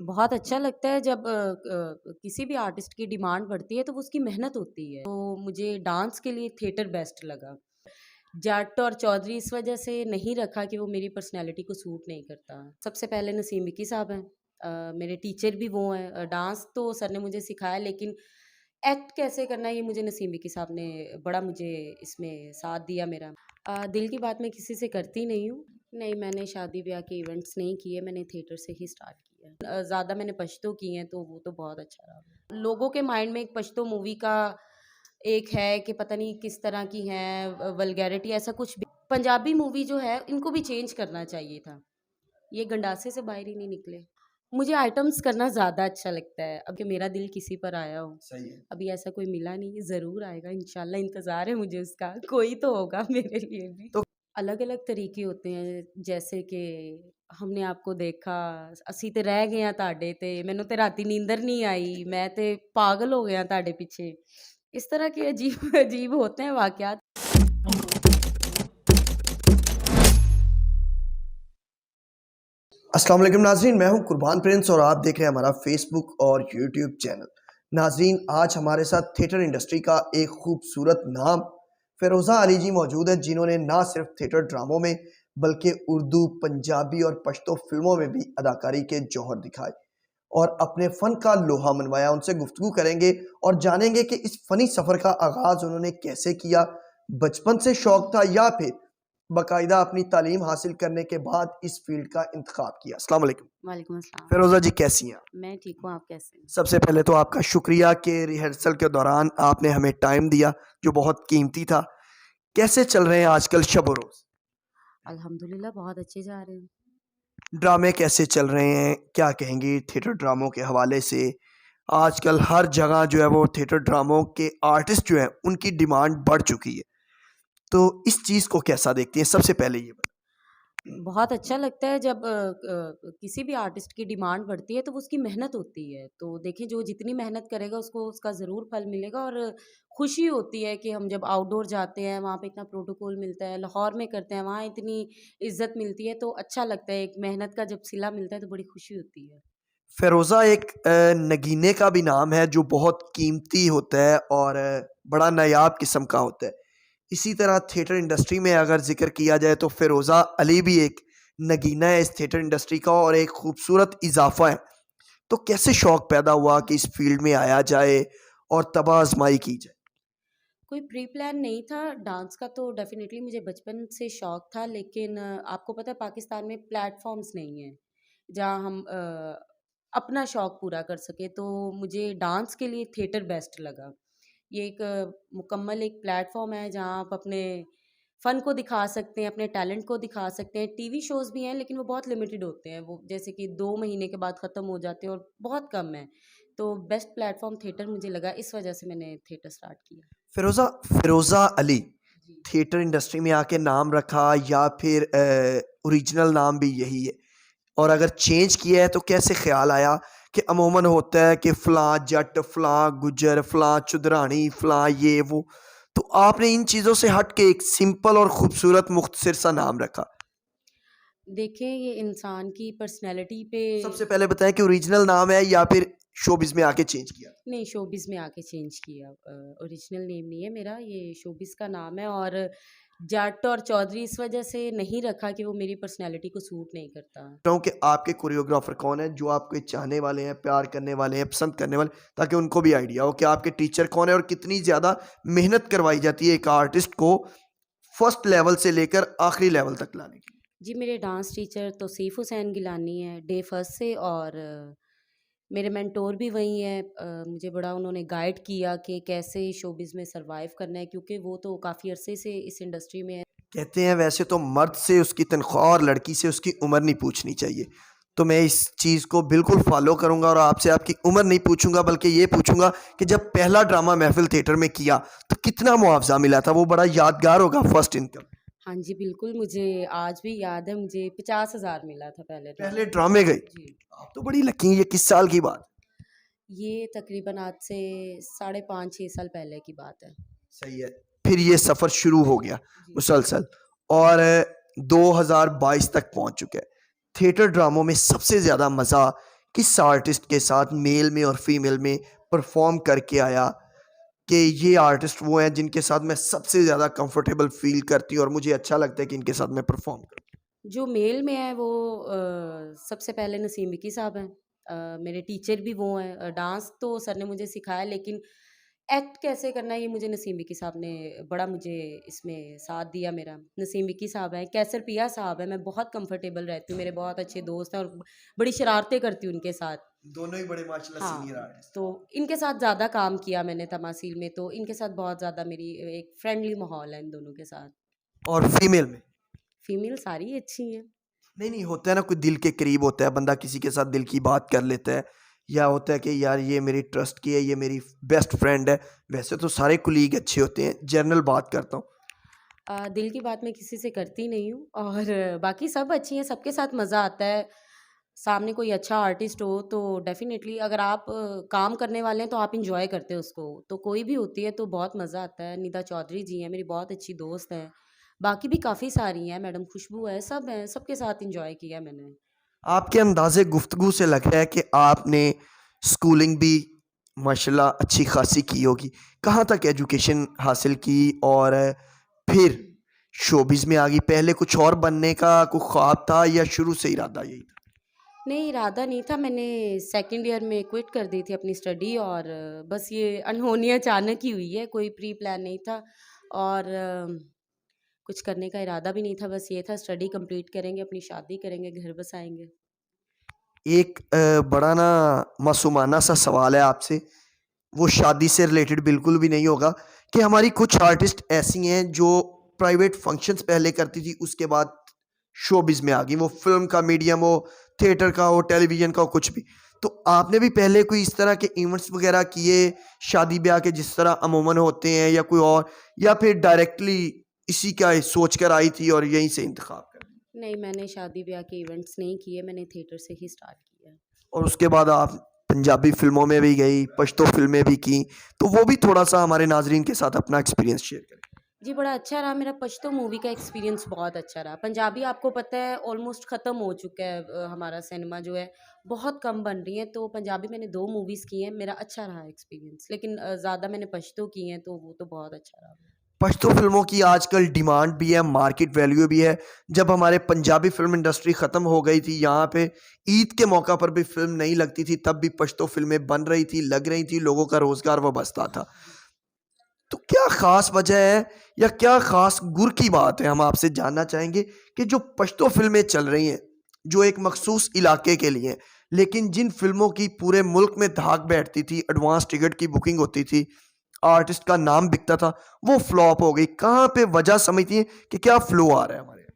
बहुत अच्छा लगता है जब किसी भी आर्टिस्ट की डिमांड बढ़ती है तो वो उसकी मेहनत होती है। तो मुझे डांस के लिए थिएटर बेस्ट लगा। जाट और चौधरी इस वजह से नहीं रखा कि वो मेरी पर्सनैलिटी को सूट नहीं करता। सबसे पहले नसीम विकी साहब हैं। मेरे टीचर भी वो हैं। डांस तो सर ने मुझे सिखाया, लेकिन एक्ट कैसे करना है ये मुझे नसीम विकी साहब ने बड़ा मुझे इसमें साथ दिया मेरा। दिल की बात मैं किसी से करती नहीं हूँ। नहीं, मैंने शादी ब्याह के इवेंट्स नहीं किए, मैंने थिएटर से ही स्टार्ट किया। ज़्यादा मैंने पश्तो किए हैं, तो वो तो बहुत अच्छा रहा। लोगों के माइंड में एक पश्तो मूवी का एक है कि पता नहीं किस तरह की है, वल्गैरिटी ऐसा कुछ भी। पंजाबी मूवी जो है इनको भी चेंज करना चाहिए था, ये गंडासे से बाहर ही नहीं निकले। मुझे आइटम्स करना ज़्यादा अच्छा लगता है। अब कि मेरा दिल किसी पर आया हो, सही है। अभी ऐसा कोई मिला नहीं, ज़रूर आएगा इंशाल्लाह, इंतज़ार है मुझे उसका। कोई तो होगा मेरे लिए भी। तो अलग-अलग तरीके होते हैं, जैसे कि हमने आपको देखा, ਅਸੀਂ ਤੇ ਰਹਿ ਗਏ ਆਂ ਤੁਹਾਡੇ ਤੇ, ਮੈਨੂੰ ਤੇ ਰਾਤੀ ਨੀਂਦਰ नहीं आई, मैं ते पागल हो गया ਤੁਹਾਡੇ पीछे। इस तरह के अजीब अजीब होते हैं वाक़यात। अस्सलाम वालेकुम नाज़रीन, मैं हूं कुर्बान प्रिंस और आप देख रहे हैं हमारा फेसबुक और यूट्यूब चैनल। नाज़रीन, आज हमारे साथ थिएटर इंडस्ट्री का एक खूबसूरत नाम फ़िरोज़ा अली जी मौजूद है, जिन्होंने ना सिर्फ थिएटर ड्रामों में बल्कि उर्दू, पंजाबी और पश्तो फिल्मों में भी अदाकारी के जौहर दिखाए और अपने फ़न का लोहा मनवाया। उनसे गुफ्तगू करेंगे और जानेंगे कि इस फ़नी सफ़र का आगाज़ उन्होंने कैसे किया, बचपन से शौक था या फिर बाकायदा अपनी तालीम हासिल करने के बाद इस फील्ड का इंतखाब किया। अस्सलाम वालेकुम। वालेकुम अस्सलाम। फ़िरोज़ा जी, कैसी हैं आप? मैं ठीक हूँ, आप कैसे हैं? सबसे पहले तो आपका शुक्रिया कि रिहर्सल के दौरान आपने हमें टाइम दिया, जो बहुत कीमती था। कैसे चल रहे हैं आजकल शब रोज़? अल्हम्दुलिल्लाह बहुत अच्छे जा रहे हैं। ड्रामे कैसे चल रहे हैं? क्या कहेंगी थिएटर ड्रामों के हवाले से? आजकल हर जगह जो है वो थिएटर ड्रामों के आर्टिस्ट जो हैं, उनकी डिमांड बढ़ चुकी है। तो इस चीज़ को कैसा देखती हैं? सबसे पहले ये बताएँ। बहुत अच्छा लगता है जब किसी भी आर्टिस्ट की डिमांड बढ़ती है तो वो उसकी मेहनत होती है। तो देखिए, जो जितनी मेहनत करेगा उसको उसका ज़रूर फल मिलेगा। और खुशी होती है कि हम जब आउटडोर जाते हैं वहाँ पे इतना प्रोटोकॉल मिलता है, लाहौर में करते हैं वहाँ इतनी इज़्ज़त मिलती है, तो अच्छा लगता है। एक मेहनत का जब सिला मिलता है तो बड़ी खुशी होती है। फ़िरोज़ा एक नगीने का भी नाम है जो बहुत कीमती होता है और बड़ा नायाब किस्म का होता है। इसी तरह थिएटर इंडस्ट्री में अगर ज़िक्र किया जाए तो फ़िरोज़ा अली भी एक नगीना है इस थिएटर इंडस्ट्री का और एक खूबसूरत इज़ाफ़ा है। तो कैसे शौक़ पैदा हुआ कि इस फ़ील्ड में आया जाए और तबाह आज़माई की जाए? कोई प्री प्लान नहीं था। डांस का तो डेफ़िनेटली मुझे बचपन से शौक था, लेकिन आपको पता है पाकिस्तान में प्लेटफ़ॉर्म्स नहीं हैं, जहाँ हम अपना शौक पूरा कर सकें। तो मुझे डांस के लिए थिएटर बेस्ट लगा। ये एक मुकम्मल एक प्लेटफ़ॉर्म है जहाँ आप अपने फ़न को दिखा सकते हैं, अपने टैलेंट को दिखा सकते हैं। टीवी शोज़ भी हैं, लेकिन वो बहुत लिमिटेड होते हैं। वो जैसे कि 2 महीने के बाद ख़त्म हो जाते हैं और बहुत कम हैं। तो बेस्ट प्लेटफ़ॉर्म थिएटर मुझे लगा, इस वजह से मैंने थिएटर स्टार्ट किया। फ़िरोज़ा अली जी। थिएटर इंडस्ट्री में आके नाम रखा या फिर ओरिजिनल नाम भी यही है? और अगर चेंज किया है तो कैसे ख़्याल आया कि अमूमन होता है कि फ़लाँ जट, फ़लाँ गुज्जर, फ़लाँ चुदरानी, फ़लाँ ये वो, तो आपने इन चीज़ों से हट के एक सिंपल और खूबसूरत मुख्तसर सा नाम रखा। देखिए, ये इंसान की पर्सनैलिटी पे। सबसे पहले बताएँ कि ओरिजिनल नाम है या फिर शोबिज़ में आके चेंज किया? नहीं, शोबिज़ में आके चेंज किया। ओरिजिनल नेम नहीं है मेरा, ये शोबिज़ का नाम है। और जाट और चौधरी इस वजह से नहीं रखा कि वो मेरी पर्सनैलिटी को सूट नहीं करता। हूँ कि आपके कोरियोग्राफर कौन है जो आपके चाहने वाले हैं, प्यार करने वाले हैं, पसंद करने वाले, ताकि उनको भी आइडिया हो कि आपके टीचर कौन है और कितनी ज़्यादा मेहनत करवाई जाती है एक आर्टिस्ट को फर्स्ट लेवल से लेकर आखिरी लेवल तक लाने की। जी, मेरे डांस टीचर तौसीफ़ हुसैन गिलानी हैं डे फर्स्ट से। और मेरे मेंटोर भी वही हैं। मुझे बड़ा उन्होंने गाइड किया कि कैसे शोबिज़ में सर्वाइव करना है, क्योंकि वो तो काफ़ी अरसे से इस इंडस्ट्री में है। कहते हैं वैसे तो मर्द से उसकी तनख्वाह और लड़की से उसकी उम्र नहीं पूछनी चाहिए, तो मैं इस चीज़ को बिल्कुल फॉलो करूंगा और आपसे आपकी उम्र नहीं पूछूंगा, बल्कि ये पूछूंगा कि जब पहला ड्रामा महफिल थिएटर में किया तो कितना मुआवजा मिला था? वो बड़ा यादगार होगा, फर्स्ट इनकम। हाँ जी, बिल्कुल, मुझे आज भी याद है, मुझे 50,000 मिला था पहले पहले ड्रामे में। ड्रामे गई? जी। आप तो बड़ी लकी हैं। ये किस साल की बात? ये तकरीबन आज से साढ़े 5-6 साल पहले की बात है। सही है। फिर ये सफ़र शुरू हो गया जी। मुसलसल और 2022 तक पहुंच चुके हैं। थिएटर ड्रामों में सबसे ज़्यादा मज़ा किस आर्टिस्ट के साथ मेल में और फीमेल में परफॉर्म करके आया कि ये आर्टिस्ट वो हैं जिनके साथ मैं सबसे ज़्यादा कंफर्टेबल फील करती हूँ और मुझे अच्छा लगता है कि इनके साथ मैं परफॉर्म करूँ? जो मेल में है वो सबसे पहले नसीम विकी साहब हैं। मेरे टीचर भी वो हैं। डांस तो सर ने मुझे सिखाया, लेकिन एक्ट कैसे करना है ये मुझे नसीम विकी साहब ने बड़ा मुझे इसमें साथ दिया मेरा। नसीम विकी साहब हैं, कैसर पिया साहब हैं, मैं बहुत कंफर्टेबल रहती हूँ, मेरे बहुत अच्छे दोस्त हैं और बड़ी शरारतें करती हूँ उनके साथ। दोनों ही बड़े माशाल्लाह सीनियर हाँ, आर्टिस्ट। तो इनके साथ ज़्यादा काम किया मैंने तमासील में, तो इनके साथ बहुत ज़्यादा मेरी एक फ्रेंडली माहौल है इन दोनों के साथ। और फीमेल में? फीमेल सारी ही अच्छी हैं। नहीं, नहीं, होता है ना कोई दिल के करीब होता है, बंदा किसी के साथ दिल की बात कर लेता है या होता है कि यार ये मेरी ट्रस्ट की है, ये मेरी बेस्ट फ्रेंड है। वैसे तो सारे कुलीग अच्छे होते हैं, जनरल बात करता हूँ। दिल की बात मैं किसी से करती नहीं हूँ और बाकी सब अच्छी हैं, सबके साथ मज़ा आता है। सामने कोई अच्छा आर्टिस्ट हो तो डेफ़िनेटली अगर आप काम करने वाले हैं तो आप एन्जॉय करते हो उसको। तो कोई भी होती है तो बहुत मज़ा आता है। निदा चौधरी जी हैं, मेरी बहुत अच्छी दोस्त हैं। बाकी भी काफ़ी सारी हैं, मैडम खुशबू है, सब हैं, सबके साथ एन्जॉय किया मैंने। आपके अंदाज़े गुफ्तगू से लग रहा है कि आपने स्कूलिंग भी माशाल्लाह अच्छी खासी की होगी। कहाँ तक एजुकेशन हासिल की और फिर शोबिज़ में आ गई? पहले कुछ और बनने का कोई ख्वाब था या शुरू से इरादा यही था? नहीं, इरादा नहीं था, मैंने सेकंड ईयर में क्विट कर दी थी अपनी स्टडी और बस ये अनहोनी अचानक ही हुई है, कोई प्री प्लान नहीं था और कुछ करने का इरादा भी नहीं था, बस ये था स्टडी कंप्लीट करेंगे, अपनी शादी करेंगे, घर बसाएँगे। एक बड़ा ना मासूमाना सा सवाल है आपसे, वो शादी से रिलेटेड बिल्कुल भी नहीं होगा कि हमारी कुछ आर्टिस्ट ऐसी हैं जो प्राइवेट फंक्शंस पहले करती थी, उसके बाद शोबिज़ में आ गई। वो फ़िल्म का मीडियम हो, थिएटर का हो, टेलीविज़न का हो, कुछ भी। तो आपने भी पहले कोई इस तरह के इवेंट्स वगैरह किए, शादी-ब्याह के जिस तरह अमूमन होते हैं या कोई और या फिर डायरेक्टली इसी का सोच कर आई थी और यहीं से इंतखाब कर दिया? नहीं, मैंने शादी-ब्याह के इवेंट्स नहीं किए, मैंने थिएटर से ही स्टार्ट किया। और उसके बाद आप पंजाबी फ़िल्मों में भी गई, पश्तो फ़िल्में भी की, तो वो भी थोड़ा-सा हमारे नाज़रीन के साथ अपना एक्सपीरियंस शेयर करें। जी, बड़ा अच्छा रहा मेरा पश्तो मूवी का एक्सपीरियंस बहुत अच्छा रहा। पंजाबी आपको पता है ऑलमोस्ट ख़त्म हो चुका है हमारा सिनेमा जो है, बहुत कम बन रही है, तो पंजाबी मैंने 2 मूवीज़ की हैं, मेरा अच्छा रहा एक्सपीरियंस। लेकिन ज़्यादा मैंने पश्तो की हैं, तो वो तो बहुत अच्छा रहा। पश्तो फ़िल्मों की आजकल डिमांड भी है, मार्केट वैल्यू भी है। जब हमारे पंजाबी फ़िल्म इंडस्ट्री ख़त्म हो गई थी, यहाँ पे ईद के मौका पर भी फ़िल्म नहीं लगती थी, तब भी पश्तो फ़िल्में बन रही थी, लग रही थी, लोगों का रोज़गार वबस्ता था। तो क्या ख़ास वजह है या क्या ख़ास गुर की बात है? हम आपसे जानना चाहेंगे कि जो पश्तो फ़िल्में चल रही हैं, जो एक मख़सूस इलाके के लिए हैं, लेकिन जिन फ़िल्मों की पूरे मुल्क में धाक बैठती थी, एडवांस टिकट की बुकिंग होती थी, आर्टिस्ट का नाम बिकता था, वो फ्लॉप हो गई। कहाँ पे वजह समझती हैं कि क्या फ़्लो आ रहा है हमारे यहाँ?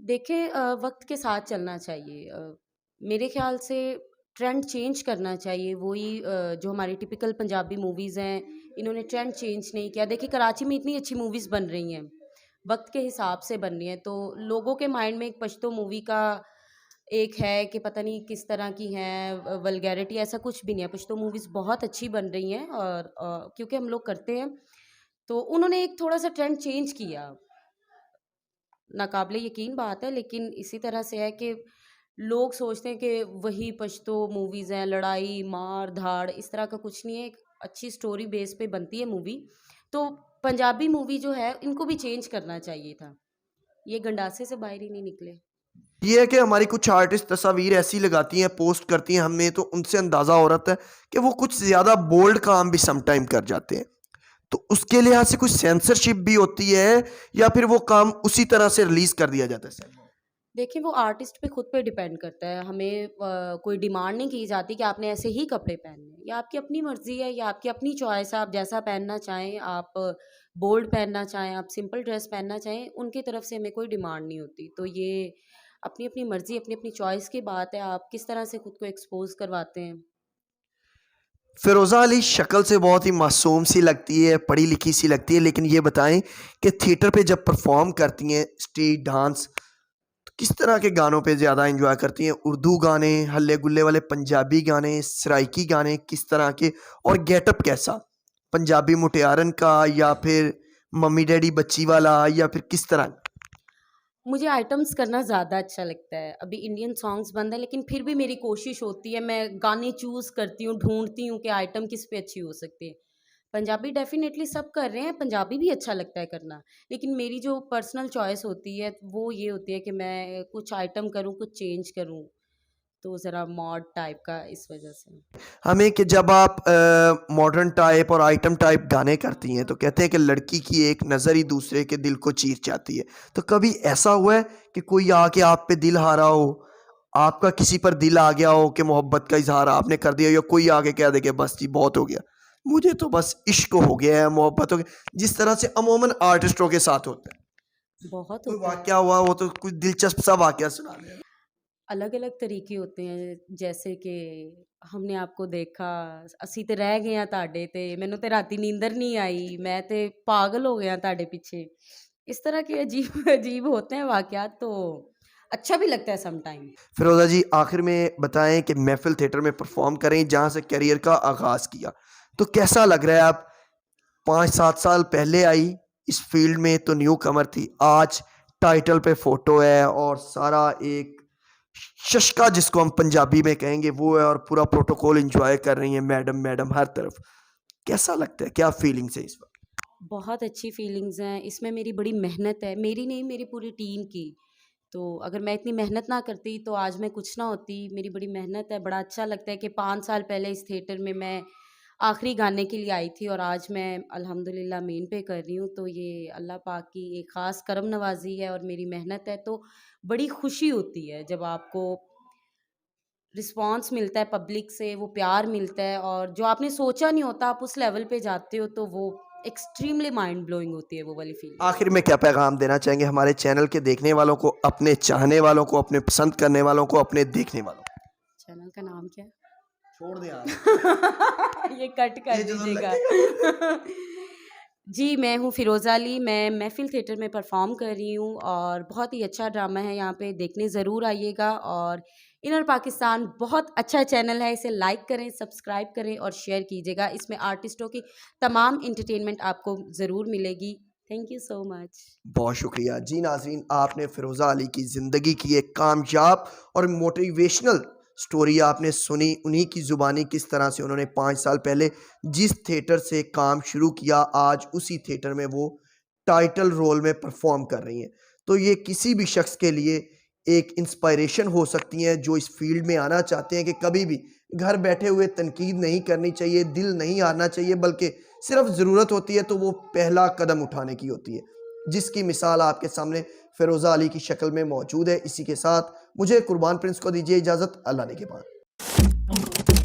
देखिए वक़्त के साथ चलना चाहिए। मेरे ख़्याल से ट्रेंड चेंज करना चाहिए। वही जो हमारी टिपिकल पंजाबी मूवीज़ हैं, इन्होंने ट्रेंड चेंज नहीं किया। देखिए कराची में इतनी अच्छी मूवीज़ बन रही हैं, वक़्त के हिसाब से बन रही हैं, तो लोगों के माइंड में एक पश्तो मूवी का एक है कि पता नहीं किस तरह की हैं, वल्गैरिटी ऐसा कुछ भी नहीं है। पश्तो मूवीज़ बहुत अच्छी बन रही हैं और क्योंकि हम लोग करते हैं, तो उन्होंने एक थोड़ा-सा ट्रेंड चेंज किया। नाकाबिले यकीन बात है, लेकिन इसी तरह से है कि लोग सोचते हैं कि वही पश्तो मूवीज़ हैं, लड़ाई, मार-धाड़ इस तरह का कुछ नहीं है, एक अच्छी स्टोरी बेस पे बनती है मूवी। तो पंजाबी मूवी जो है, इनको भी चेंज करना चाहिए था। ये गंडासे से बाहर ही नहीं निकले। ये है कि हमारी कुछ आर्टिस्ट तस्वीर ऐसी लगाती हैं, पोस्ट करती हैं, हमें तो उनसे अंदाज़ा हो रहा है कि वो कुछ ज़्यादा बोल्ड काम भी सम टाइम कर जाते हैं। तो उसके लिहाज से कुछ सेंसरशिप भी होती है या फिर वो काम उसी तरह से रिलीज़ कर दिया जाता है सिनेमा में? देखिए, वो आर्टिस्ट पे खुद पे डिपेंड करता है। हमें कोई डिमांड नहीं की जाती कि आपने ऐसे ही कपड़े पहनने हैं। ये आपकी अपनी मर्ज़ी है, या आपकी अपनी चॉइस है, आप जैसा पहनना चाहें, आप बोल्ड पहनना चाहें, आप सिंपल ड्रेस पहनना चाहें, उनकी तरफ से हमें कोई डिमांड नहीं होती। तो ये अपनी-अपनी मर्ज़ी, अपनी-अपनी चॉइस की बात है, आप किस तरह से खुद को एक्सपोज़ करवाते हैं। फ़िरोज़ा अली शक्ल से बहुत ही मासूम सी लगती है, पढ़ी लिखी सी लगती है, लेकिन ये बताएँ कि थिएटर पे जब परफ़ॉर्म करती हैं स्ट्रीट डांस, तो किस तरह के गानों पे ज़्यादा एन्जॉय करती हैं? उर्दू गाने, हल्ले-गुल्ले वाले पंजाबी गाने, सराइकी गाने किस तरह के और गेटअप कैसा? पंजाबी मुटियारन का या फिर मम्मी-डैडी बच्ची वाला या फिर किस तरह? मुझे आइटम्स करना ज़्यादा अच्छा लगता है। अभी इंडियन सॉन्ग्स बंद है, लेकिन फिर भी मेरी कोशिश होती है, मैं गाने चूज़ करती हूँ, ढूँढती हूँ कि आइटम किस पे अच्छी हो सकती है। पंजाबी डेफ़िनेटली सब कर रहे हैं, पंजाबी भी अच्छा लगता है करना। लेकिन मेरी जो पर्सनल चॉइस होती है, वो ये होती है कि मैं कुछ आइटम करूँ, कुछ चेंज करूँ, तो ज़रा मॉड टाइप का इस वज़ह से। हमें कि जब आप मॉडर्न टाइप और आइटम टाइप गाने करती हैं तो कहते हैं कि लड़की की एक नज़र ही दूसरे के दिल को चीर जाती है। तो कभी ऐसा हुआ है कि कोई आके आप पे दिल हारा हो, आपका किसी पर दिल आ गया हो कि मोहब्बत का इजहार आपने कर दिया, या कोई आके कह दे कि बस जी बहुत हो गया, मुझे तो बस इश्क हो गया है, मोहब्बत हो गया, जिस तरह से अमूमन आर्टिस्टों के साथ होता है? बहुत कोई होता है। वाकया हुआ हो तो कुछ दिलचस्प सा वाकया सुना दें। अलग-अलग तरीके होते हैं, जैसे कि हमने आपको देखा, ਅਸੀਂ ਤੇ ਰਹਿ ਗਏ ਹਾਂ ਤੁਹਾਡੇ ਤੇ, ਮੈਨੂੰ ਤੇ ਰਾਤੀ नींदर नहीं आई, मैं ते पागल हो गया ਤੁਹਾਡੇ पीछे। इस तरह के अजीब अजीब होते हैं वाक़यात, तो अच्छा भी लगता है सम टाइम। फिरोज़ा जी, आखिर में बताएं कि महफ़िल थिएटर में परफ़ॉर्म करें जहाँ से करियर का आगाज़ किया, तो कैसा लग रहा है? आप 5-7 साल पहले आई इस फ़ील्ड में तो न्यू कमर थी, आज टाइटल पे फ़ोटो है और सारा एक शशका जिसको हम पंजाबी में कहेंगे वो है, और पूरा प्रोटोकॉल एन्जॉय कर रही हैं मैडम, मैडम हर तरफ। कैसा लगता है? क्या फ़ीलिंग्स है इस वक़्त? बहुत अच्छी फीलिंग्स हैं, इसमें मेरी बड़ी मेहनत है, मेरी नहीं मेरी पूरी टीम की। तो अगर मैं इतनी मेहनत ना करती तो आज मैं कुछ ना होती, मेरी बड़ी मेहनत है। बड़ा अच्छा लगता है कि 5 साल पहले इस थिएटर में मैं आखिरी गाने के लिए आई थी और आज मैं अल्हम्दुलिल्लाह मेन पे कर रही हूँ। तो ये अल्लाह पाक की एक ख़ास करम नवाज़ी है और मेरी मेहनत है, तो बड़ी खुशी होती है जब आपको रिस्पॉन्स मिलता है पब्लिक से, वो प्यार मिलता है और जो आपने सोचा नहीं होता आप उस लेवल पे जाते हो, तो वो एक्सट्रीमली माइंड ब्लोइंग होती है वो वाली फीलिंग। आखिर में क्या पैगाम देना चाहेंगे हमारे चैनल के देखने वालों को, अपने चाहने वालों को, अपने पसंद करने वालों को, अपने देखने वालों को? चैनल का नाम क्या है? छोड़ दें आप। ये कट कर ये जो दीजिएगा। लगेगा। जी, मैं हूँ फ़िरोज़ा अली, मैं महफ़िल थिएटर में परफ़ॉर्म कर रही हूँ और बहुत ही अच्छा ड्रामा है यहाँ पे, देखने ज़रूर आइएगा। और इनर पाकिस्तान बहुत अच्छा चैनल है, इसे लाइक करें, सब्सक्राइब करें और शेयर कीजिएगा। इसमें आर्टिस्टों की तमाम एंटरटेनमेंट आपको ज़रूर मिलेगी। Thank you so much. बहुत शुक्रिया। जी नाज़रीन, आपने फ़िरोज़ा अली की ज़िंदगी की एक कामयाब और मोटिवेशनल स्टोरी आपने सुनी, उन्हीं की ज़ुबानी किस तरह से उन्होंने 5 साल पहले जिस थिएटर से काम शुरू किया, आज उसी थिएटर में वो टाइटल रोल में परफ़ॉर्म कर रही हैं। तो ये किसी भी शख्स के लिए एक इंस्पायरेशन हो सकती हैं जो इस फ़ील्ड में आना चाहते हैं कि कभी भी घर बैठे हुए तनकीद नहीं करनी चाहिए, दिल नहीं हारना चाहिए, बल्कि सिर्फ़ ज़रूरत होती है तो वो पहला कदम उठाने की होती है, जिसकी मिसाल आपके सामने फ़िरोज़ा अली की शक्ल में मौजूद है। इसी के साथ मुझे कुर्बान प्रिंस को दीजिए इजाज़त। अल्लाह ने के बाद।